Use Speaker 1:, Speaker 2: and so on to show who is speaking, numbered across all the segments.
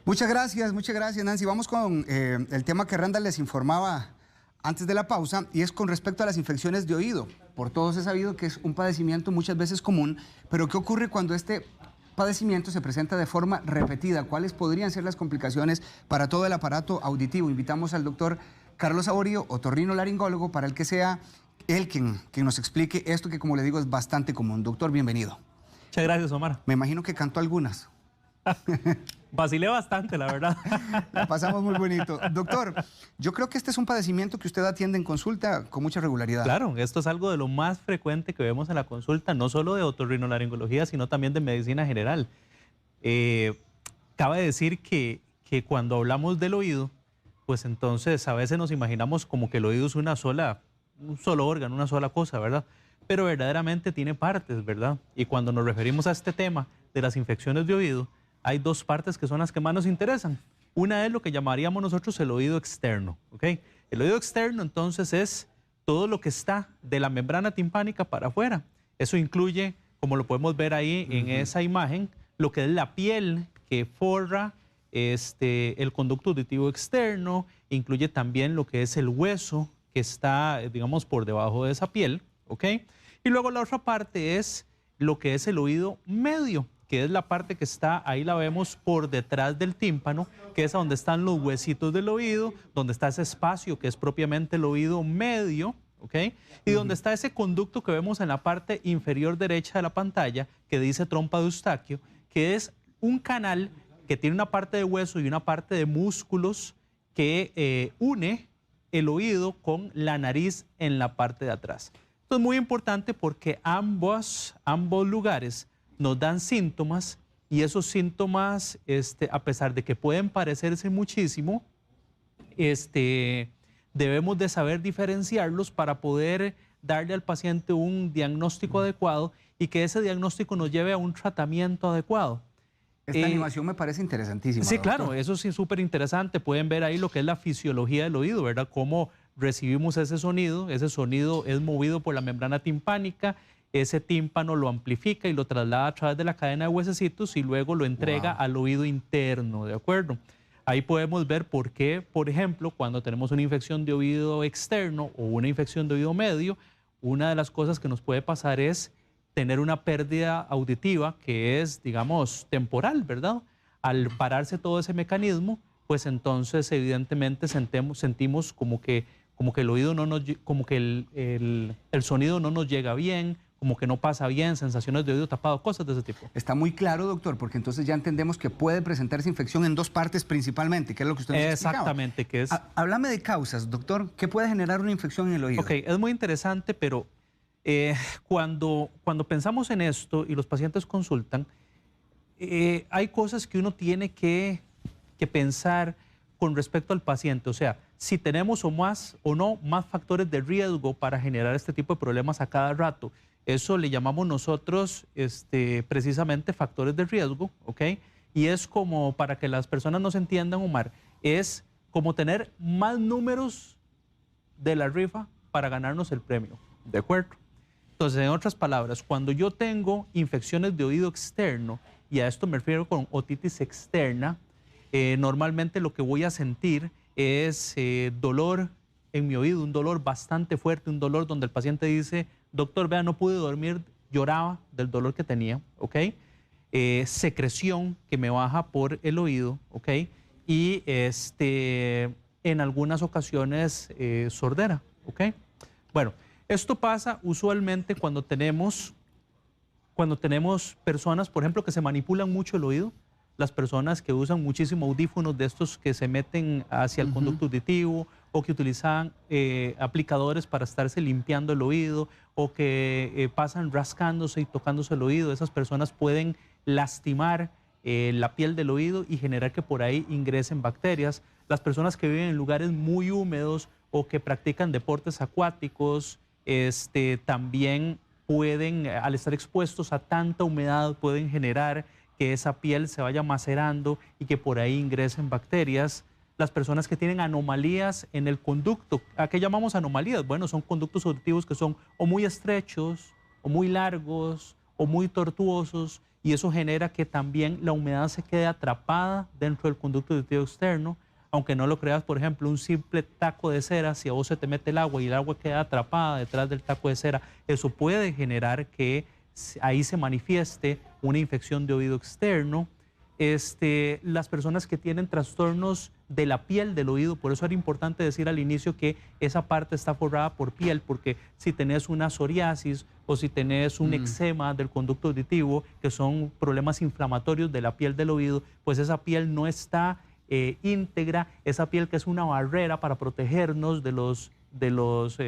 Speaker 1: Muchas gracias, Nancy. Vamos con el tema que Randall les informaba antes de la pausa, y es con respecto a las infecciones de oído. Por todos es sabido que es un padecimiento muchas veces común, pero ¿qué ocurre cuando este padecimiento se presenta de forma repetida? ¿Cuáles podrían ser las complicaciones para todo el aparato auditivo? Invitamos al doctor Carlos Saborío, otorrinolaringólogo, para el que sea él quien nos explique esto que, como le digo, es bastante común. Doctor, bienvenido.
Speaker 2: Muchas gracias, Omar.
Speaker 1: Me imagino que cantó algunas.
Speaker 2: Vacilé bastante, la verdad.
Speaker 1: La pasamos muy bonito. Doctor, yo creo que este es un padecimiento que usted atiende en consulta con mucha regularidad.
Speaker 2: Claro, esto es algo de lo más frecuente que vemos en la consulta, no solo de otorrinolaringología, sino también de medicina general. Cabe decir que cuando hablamos del oído, pues entonces a veces nos imaginamos como que el oído es un solo órgano, una sola cosa, ¿verdad? Pero verdaderamente tiene partes, ¿verdad? Y cuando nos referimos a este tema de las infecciones de oído, hay dos partes que son las que más nos interesan. Una es lo que llamaríamos nosotros el oído externo, ¿ok? El oído externo entonces es todo lo que está de la membrana timpánica para afuera. Eso incluye, como lo podemos ver ahí en esa imagen, lo que es la piel que forra el conducto auditivo externo, incluye también lo que es el hueso que está, digamos, por debajo de esa piel, ¿ok? Y luego la otra parte es lo que es el oído medio, que es la parte que está, ahí la vemos por detrás del tímpano, que es donde están los huesitos del oído, donde está ese espacio que es propiamente el oído medio, ¿ok? Y donde está ese conducto que vemos en la parte inferior derecha de la pantalla, que dice trompa de Eustaquio, que es un canal que tiene una parte de hueso y una parte de músculos que une el oído con la nariz en la parte de atrás. Esto es muy importante porque ambos lugares nos dan síntomas, y esos síntomas, a pesar de que pueden parecerse muchísimo, debemos de saber diferenciarlos para poder darle al paciente un diagnóstico adecuado y que ese diagnóstico nos lleve a un tratamiento adecuado.
Speaker 1: Esta animación me parece interesantísima.
Speaker 2: Sí,
Speaker 1: doctor.
Speaker 2: claro, eso sí es súper interesante. Pueden ver ahí lo que es la fisiología del oído, ¿verdad? Cómo recibimos ese sonido es movido por la membrana timpánica. Ese tímpano lo amplifica y lo traslada a través de la cadena de huesecitos y luego lo entrega al oído interno, ¿de acuerdo? Ahí podemos ver por qué, por ejemplo, cuando tenemos una infección de oído externo o una infección de oído medio, una de las cosas que nos puede pasar es tener una pérdida auditiva que es, digamos, temporal, ¿verdad? Al pararse todo ese mecanismo, pues entonces evidentemente sentimos como que el oído como que el sonido no nos llega bien, como que no pasa bien, sensaciones de oído tapado, cosas de ese tipo.
Speaker 1: Está muy claro, doctor, porque entonces ya entendemos que puede presentarse infección en dos partes principalmente, que es lo que usted nos explicaba.
Speaker 2: Exactamente, que es...
Speaker 1: Háblame de causas, doctor. ¿Qué puede generar una infección en el oído?
Speaker 2: Ok, es muy interesante, pero cuando pensamos en esto y los pacientes consultan, hay cosas que uno tiene que pensar con respecto al paciente. O sea, si tenemos más factores de riesgo para generar este tipo de problemas a cada rato. Eso le llamamos nosotros precisamente factores de riesgo, ¿ok? Y es como, para que las personas nos entiendan, Omar, es como tener más números de la rifa para ganarnos el premio, ¿de acuerdo? Entonces, en otras palabras, cuando yo tengo infecciones de oído externo, y a esto me refiero con otitis externa, normalmente lo que voy a sentir es dolor en mi oído, un dolor bastante fuerte, un dolor donde el paciente dice: doctor, vea, no pude dormir, lloraba del dolor que tenía, ¿ok? Secreción que me baja por el oído, ¿ok? Y en algunas ocasiones sordera, ¿ok? Bueno, esto pasa usualmente cuando tenemos personas, por ejemplo, que se manipulan mucho el oído, las personas que usan muchísimo audífonos de estos que se meten hacia el conducto auditivo, o que utilizan aplicadores para estarse limpiando el oído, o que pasan rascándose y tocándose el oído. Esas personas pueden lastimar la piel del oído y generar que por ahí ingresen bacterias. Las personas que viven en lugares muy húmedos o que practican deportes acuáticos, también pueden, al estar expuestos a tanta humedad, pueden generar que esa piel se vaya macerando y que por ahí ingresen bacterias. Las personas que tienen anomalías en el conducto, ¿a qué llamamos anomalías? Bueno, son conductos auditivos que son o muy estrechos, o muy largos, o muy tortuosos, y eso genera que también la humedad se quede atrapada dentro del conducto auditivo externo. Aunque no lo creas, por ejemplo, un simple taco de cera, si a vos se te mete el agua y el agua queda atrapada detrás del taco de cera, eso puede generar que ahí se manifieste una infección de oído externo. Las personas que tienen trastornos de la piel del oído, por eso era importante decir al inicio que esa parte está forrada por piel, porque si tenés una psoriasis o si tenés un eczema del conducto auditivo, que son problemas inflamatorios de la piel del oído, pues esa piel no está íntegra, esa piel que es una barrera para protegernos de los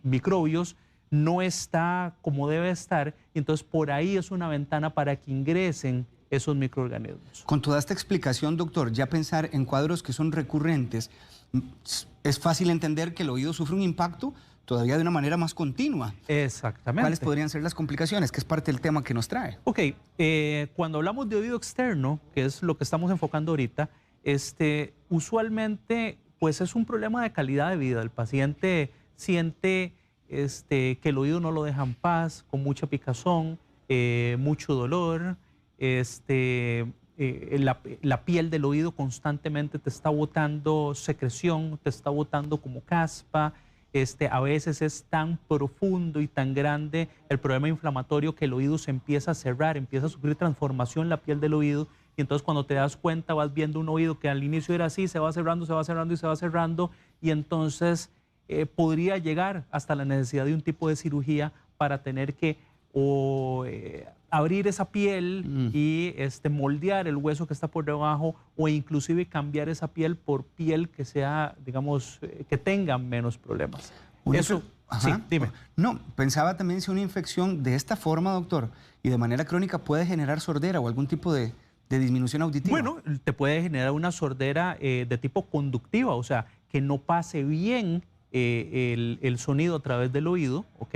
Speaker 2: microbios, no está como debe estar, y entonces por ahí es una ventana para que ingresen esos microorganismos.
Speaker 1: Con toda esta explicación, doctor, ya pensar en cuadros que son recurrentes, es fácil entender que el oído sufre un impacto todavía de una manera más continua.
Speaker 2: Exactamente.
Speaker 1: ¿Cuáles podrían ser las complicaciones? Que es parte del tema que nos trae.
Speaker 2: Ok, cuando hablamos de oído externo, que es lo que estamos enfocando ahorita, usualmente pues es un problema de calidad de vida. El paciente siente que el oído no lo deja en paz, con mucha picazón, mucho dolor, la piel del oído constantemente te está botando secreción, te está botando como caspa. A veces es tan profundo y tan grande el problema inflamatorio que el oído se empieza a cerrar, empieza a sufrir transformación la piel del oído, y entonces cuando te das cuenta vas viendo un oído que al inicio era así, se va cerrando, se va cerrando y se va cerrando, y entonces podría llegar hasta la necesidad de un tipo de cirugía para tener que abrir esa piel y moldear el hueso que está por debajo, o inclusive cambiar esa piel por piel que sea, digamos, que tenga menos problemas. Eso, sí, dime.
Speaker 1: No, pensaba también si una infección de esta forma, doctor, y de manera crónica puede generar sordera o algún tipo de disminución auditiva.
Speaker 2: Bueno, te puede generar una sordera de tipo conductiva, o sea, que no pase bien el sonido a través del oído, ¿ok?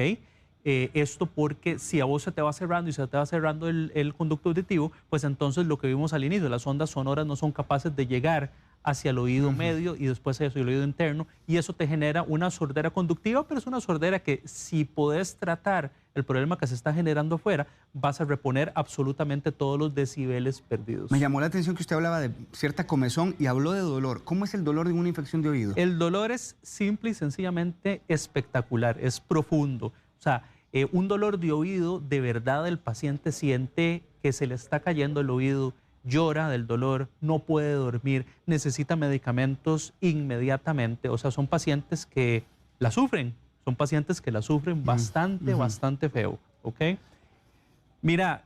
Speaker 2: Esto porque si a vos se te va cerrando y se te va cerrando el conducto auditivo, pues entonces lo que vimos al inicio, las ondas sonoras no son capaces de llegar hacia el oído medio y después hacia el oído interno, y eso te genera una sordera conductiva, pero es una sordera que si podés tratar el problema que se está generando afuera, vas a reponer absolutamente todos los decibeles perdidos.
Speaker 1: Me llamó la atención que usted hablaba de cierta comezón y habló de dolor. ¿Cómo es el dolor de una infección de oído?
Speaker 2: El dolor es simple y sencillamente espectacular, es profundo. O sea, un dolor de oído, de verdad el paciente siente que se le está cayendo el oído, llora del dolor, no puede dormir, necesita medicamentos inmediatamente. O sea, son pacientes que la sufren, bastante feo, ¿ok? Mira,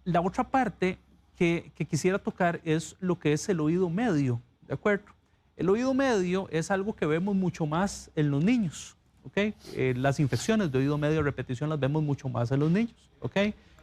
Speaker 2: la otra parte que quisiera tocar es lo que es el oído medio, ¿de acuerdo? El oído medio es algo que vemos mucho más en los niños, ¿ok? Las infecciones de oído medio de repetición las vemos mucho más en los niños, ¿ok?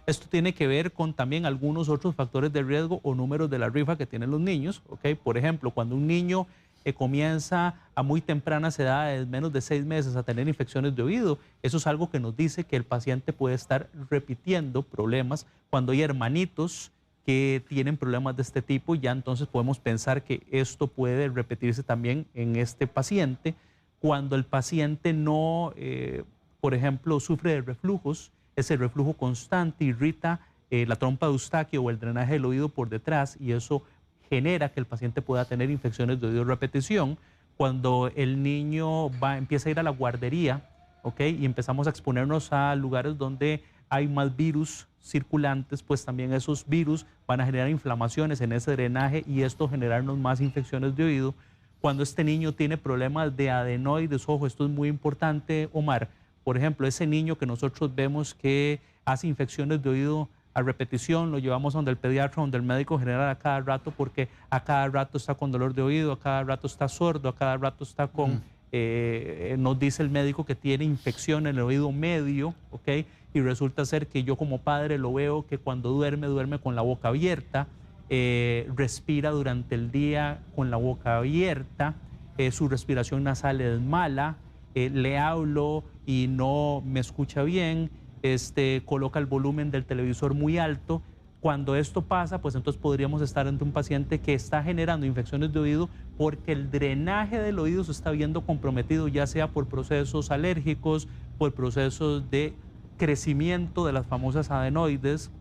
Speaker 2: Esto tiene que ver con también algunos otros factores de riesgo o números de la rifa que tienen los niños, ¿ok? Por ejemplo, cuando un niño comienza a muy tempranas edades, menos de 6 meses, a tener infecciones de oído, eso es algo que nos dice que el paciente puede estar repitiendo problemas. Cuando hay hermanitos que tienen problemas de este tipo, ya entonces podemos pensar que esto puede repetirse también en este paciente. Cuando el paciente no, por ejemplo, sufre de reflujos, ese reflujo constante irrita la trompa de Eustaquio o el drenaje del oído por detrás, y eso genera que el paciente pueda tener infecciones de oído de repetición. Cuando el niño empieza a ir a la guardería, ¿ok? Y empezamos a exponernos a lugares donde hay más virus circulantes, pues también esos virus van a generar inflamaciones en ese drenaje y esto generarnos más infecciones de oído. Cuando este niño tiene problemas de adenoides, ojo, esto es muy importante, Omar. Por ejemplo, ese niño que nosotros vemos que hace infecciones de oído a repetición, lo llevamos donde el pediatra, donde el médico general a cada rato, porque a cada rato está con dolor de oído, a cada rato está sordo, a cada rato está con, nos dice el médico que tiene infección en el oído medio, ¿ok? Y resulta ser que yo como padre lo veo que cuando duerme con la boca abierta, respira durante el día con la boca abierta, su respiración nasal es mala, le hablo y no me escucha bien, coloca el volumen del televisor muy alto. Cuando esto pasa, pues entonces podríamos estar ante un paciente que está generando infecciones de oído porque el drenaje del oído se está viendo comprometido, ya sea por procesos alérgicos, por procesos de crecimiento de las famosas adenoides,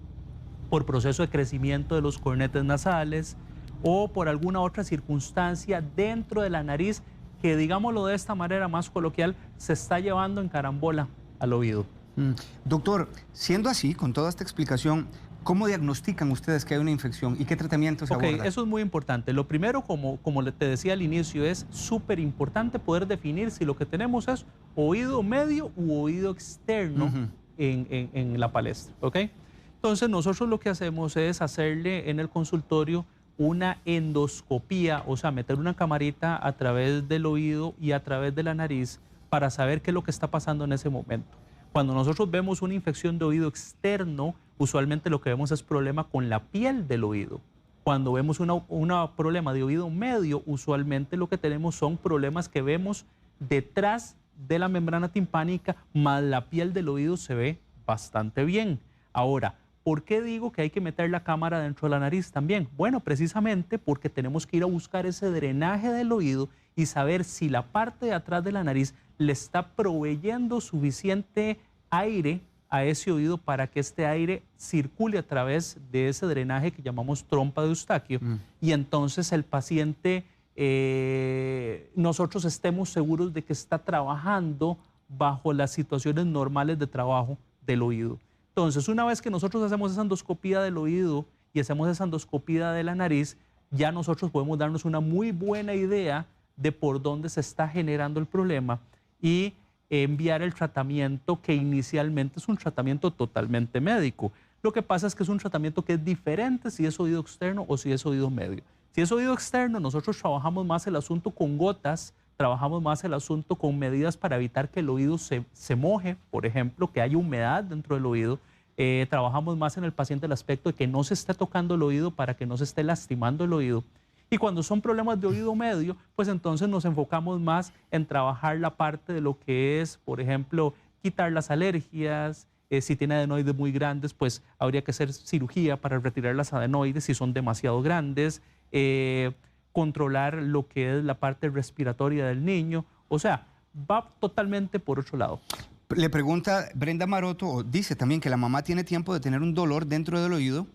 Speaker 2: por proceso de crecimiento de los cornetes nasales o por alguna otra circunstancia dentro de la nariz que, digámoslo de esta manera más coloquial, se está llevando en carambola al oído.
Speaker 1: Doctor, siendo así, con toda esta explicación, ¿cómo diagnostican ustedes que hay una infección y qué tratamiento se aborda?
Speaker 2: Eso es muy importante. Lo primero, como te decía al inicio, es súper importante poder definir si lo que tenemos es oído medio u oído externo en la palestra, ¿ok? Entonces, nosotros lo que hacemos es hacerle en el consultorio una endoscopía, o sea, meter una camarita a través del oído y a través de la nariz para saber qué es lo que está pasando en ese momento. Cuando nosotros vemos una infección de oído externo, usualmente lo que vemos es problema con la piel del oído. Cuando vemos un problema de oído medio, usualmente lo que tenemos son problemas que vemos detrás de la membrana timpánica, más la piel del oído se ve bastante bien. Ahora, ¿por qué digo que hay que meter la cámara dentro de la nariz también? Bueno, precisamente porque tenemos que ir a buscar ese drenaje del oído y saber si la parte de atrás de la nariz le está proveyendo suficiente aire a ese oído para que este aire circule a través de ese drenaje que llamamos trompa de Eustaquio y entonces el paciente, nosotros estemos seguros de que está trabajando bajo las situaciones normales de trabajo del oído. Entonces, una vez que nosotros hacemos esa endoscopía del oído y hacemos esa endoscopía de la nariz, ya nosotros podemos darnos una muy buena idea de por dónde se está generando el problema y enviar el tratamiento que inicialmente es un tratamiento totalmente médico. Lo que pasa es que es un tratamiento que es diferente si es oído externo o si es oído medio. Si es oído externo, nosotros trabajamos más el asunto con gotas, trabajamos más el asunto con medidas para evitar que el oído se moje, por ejemplo, que haya humedad dentro del oído. Trabajamos más en el paciente el aspecto de que no se esté tocando el oído para que no se esté lastimando el oído. Y cuando son problemas de oído medio, pues entonces nos enfocamos más en trabajar la parte de lo que es, por ejemplo, quitar las alergias. Si tiene adenoides muy grandes, pues habría que hacer cirugía para retirar las adenoides si son demasiado grandes. Controlar lo que es la parte respiratoria del niño. O sea, va totalmente por otro lado.
Speaker 1: Le pregunta Brenda Maroto, o dice también que la mamá tiene tiempo de tener un dolor dentro del oído,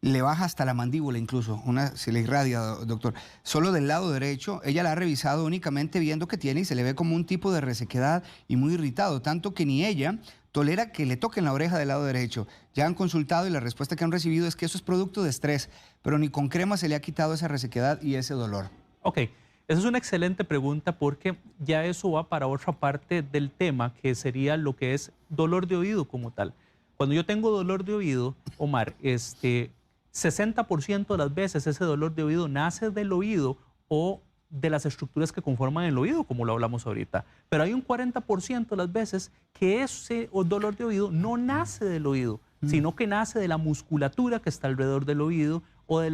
Speaker 1: le baja hasta la mandíbula incluso, se le irradia, doctor. Solo del lado derecho, ella la ha revisado únicamente viendo que tiene y se le ve como un tipo de resequedad y muy irritado, tanto que ni ella tolera que le toquen la oreja del lado derecho. Ya han consultado y la respuesta que han recibido es que eso es producto de estrés, pero ni con crema se le ha quitado esa resequedad y ese dolor.
Speaker 2: Ok, esa es una excelente pregunta porque ya eso va para otra parte del tema, que sería lo que es dolor de oído como tal. Cuando yo tengo dolor de oído, Omar, 60% de las veces ese dolor de oído nace del oído o de las estructuras que conforman el oído, como lo hablamos ahorita. Pero hay un 40% de las veces que ese dolor de oído no nace del oído, sino que nace de la musculatura que está alrededor del oído o de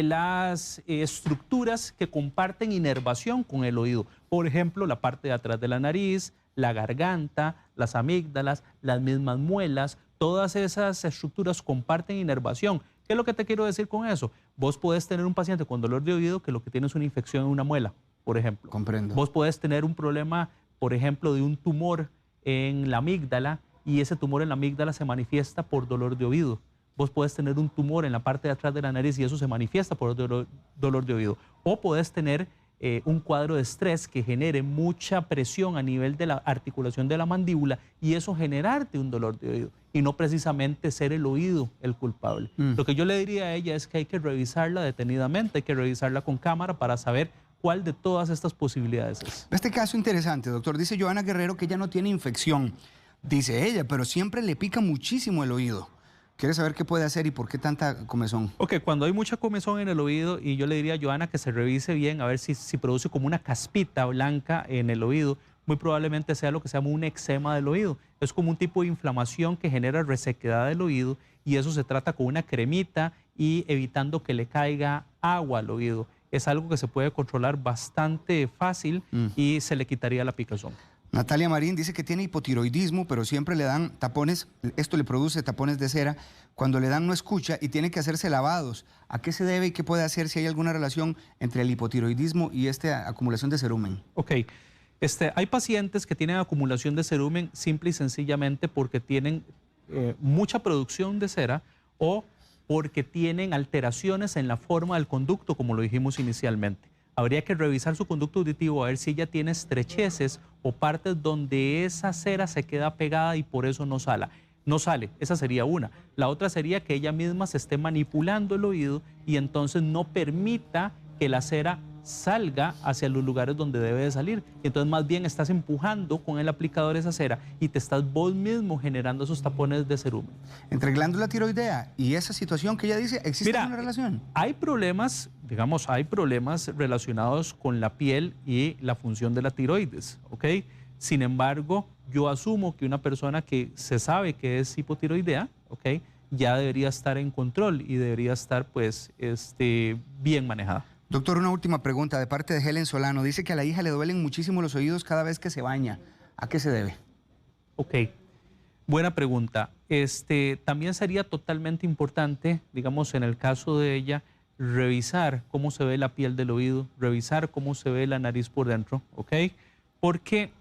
Speaker 2: las estructuras que comparten inervación con el oído. Por ejemplo, la parte de atrás de la nariz, la garganta, las amígdalas, las mismas muelas. Todas esas estructuras comparten inervación. ¿Qué es lo que te quiero decir con eso? Vos podés tener un paciente con dolor de oído que lo que tiene es una infección en una muela, por ejemplo.
Speaker 1: Comprendo.
Speaker 2: Vos podés tener un problema, por ejemplo, de un tumor en la amígdala y ese tumor en la amígdala se manifiesta por dolor de oído. Vos podés tener un tumor en la parte de atrás de la nariz y eso se manifiesta por dolor de oído. O podés tener un cuadro de estrés que genere mucha presión a nivel de la articulación de la mandíbula y eso generarte un dolor de oído y no precisamente ser el oído el culpable. Lo que yo le diría a ella es que hay que revisarla detenidamente, hay que revisarla con cámara para saber cuál de todas estas posibilidades es.
Speaker 1: Este caso interesante, doctor. Dice Joana Guerrero que ella no tiene infección, dice ella, pero siempre le pica muchísimo el oído. Quiere saber qué puede hacer y por qué tanta comezón.
Speaker 2: Ok, cuando hay mucha comezón en el oído, y yo le diría a Joana que se revise bien a ver si produce como una caspita blanca en el oído, muy probablemente sea lo que se llama un eczema del oído. Es como un tipo de inflamación que genera resequedad del oído y eso se trata con una cremita y evitando que le caiga agua al oído. Es algo que se puede controlar bastante fácil y se le quitaría la picazón.
Speaker 1: Natalia Marín dice que tiene hipotiroidismo, pero siempre le dan tapones, esto le produce tapones de cera, cuando le dan no escucha y tiene que hacerse lavados. ¿A qué se debe y qué puede hacer si hay alguna relación entre el hipotiroidismo y esta acumulación de cerumen?
Speaker 2: Ok, hay pacientes que tienen acumulación de cerumen simple y sencillamente porque tienen mucha producción de cera o porque tienen alteraciones en la forma del conducto, como lo dijimos inicialmente. Habría que revisar su conducto auditivo a ver si ella tiene estrecheces o partes donde esa cera se queda pegada y por eso no sale. Esa sería una. La otra sería que ella misma se esté manipulando el oído y entonces no permita que la cera salga hacia los lugares donde debe de salir. Y entonces más bien estás empujando con el aplicador esa cera y te estás vos mismo generando esos tapones de cerumen.
Speaker 1: Entre glándula tiroidea y esa situación que ella dice, ¿existe una relación?
Speaker 2: Hay problemas, digamos, hay problemas relacionados con la piel y la función de la tiroides, ¿ok? Sin embargo, yo asumo que una persona que se sabe que es hipotiroidea, ¿ok?, ya debería estar en control y debería estar, pues, bien manejada.
Speaker 1: Doctor, una última pregunta de parte de Helen Solano. Dice que a la hija le duelen muchísimo los oídos cada vez que se baña. ¿A qué se debe?
Speaker 2: Ok, buena pregunta. También sería totalmente importante, digamos, en el caso de ella, revisar cómo se ve la piel del oído, revisar cómo se ve la nariz por dentro, ¿ok? Porque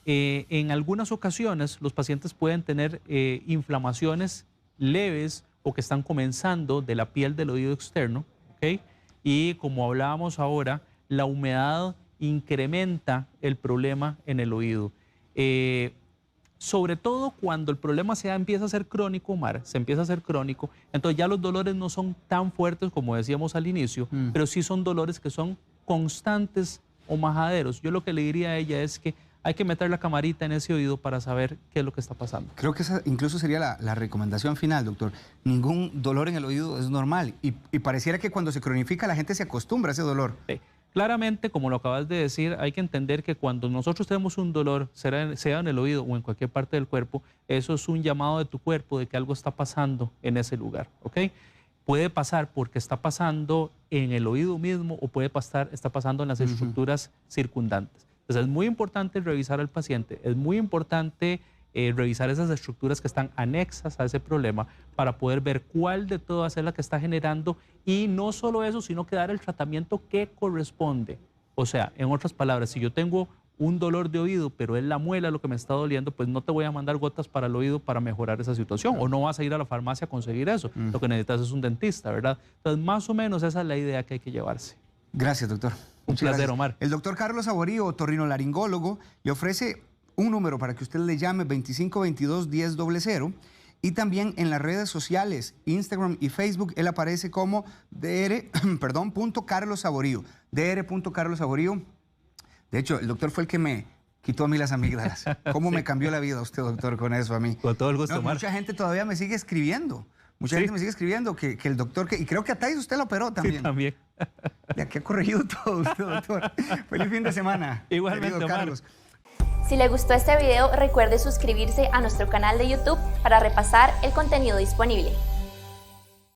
Speaker 2: en algunas ocasiones los pacientes pueden tener inflamaciones leves o que están comenzando de la piel del oído externo, ¿ok? Y como hablábamos ahora, la humedad incrementa el problema en el oído. Sobre todo cuando el problema empieza a ser crónico, Omar, se empieza a ser crónico, entonces ya los dolores no son tan fuertes como decíamos al inicio, pero sí son dolores que son constantes o majaderos. Yo lo que le diría a ella es que hay que meter la camarita en ese oído para saber qué es lo que está pasando.
Speaker 1: Creo que esa incluso sería la recomendación final, doctor. Ningún dolor en el oído es normal y pareciera que cuando se cronifica la gente se acostumbra a ese dolor.
Speaker 2: Sí. Claramente, como lo acabas de decir, hay que entender que cuando nosotros tenemos un dolor, sea en el oído o en cualquier parte del cuerpo, eso es un llamado de tu cuerpo de que algo está pasando en ese lugar, ¿ok? Puede pasar porque está pasando en el oído mismo o está pasando en las estructuras circundantes. Entonces es muy importante revisar al paciente, es muy importante revisar esas estructuras que están anexas a ese problema para poder ver cuál de todas es la que está generando y no solo eso, sino que dar el tratamiento que corresponde. O sea, en otras palabras, si yo tengo un dolor de oído, pero es la muela lo que me está doliendo, pues no te voy a mandar gotas para el oído para mejorar esa situación o no vas a ir a la farmacia a conseguir eso. Lo que necesitas es un dentista, ¿verdad? Entonces, más o menos esa es la idea que hay que llevarse.
Speaker 1: Gracias, doctor.
Speaker 2: Un placer, Omar.
Speaker 1: El doctor Carlos Saborío, otorrinolaringólogo, le ofrece un número para que usted le llame 2522-1000 y también en las redes sociales, Instagram y Facebook, él aparece como Carlos Saborío. Carlos Saborío. De hecho, el doctor fue el que me quitó a mí las amígdalas. ¿Cómo me cambió la vida usted, doctor, con eso a mí?
Speaker 2: Con todo el gusto, Omar.
Speaker 1: Mucha gente todavía me sigue escribiendo. Mucha gente me sigue escribiendo que el doctor, y creo que a Thais usted lo operó también.
Speaker 2: Sí, también.
Speaker 1: Ya que ha corregido todo usted, doctor. Feliz fin de semana.
Speaker 2: Igualmente, Omar.
Speaker 1: Carlos.
Speaker 3: Si le gustó este video, recuerde suscribirse a nuestro canal de YouTube para repasar el contenido disponible.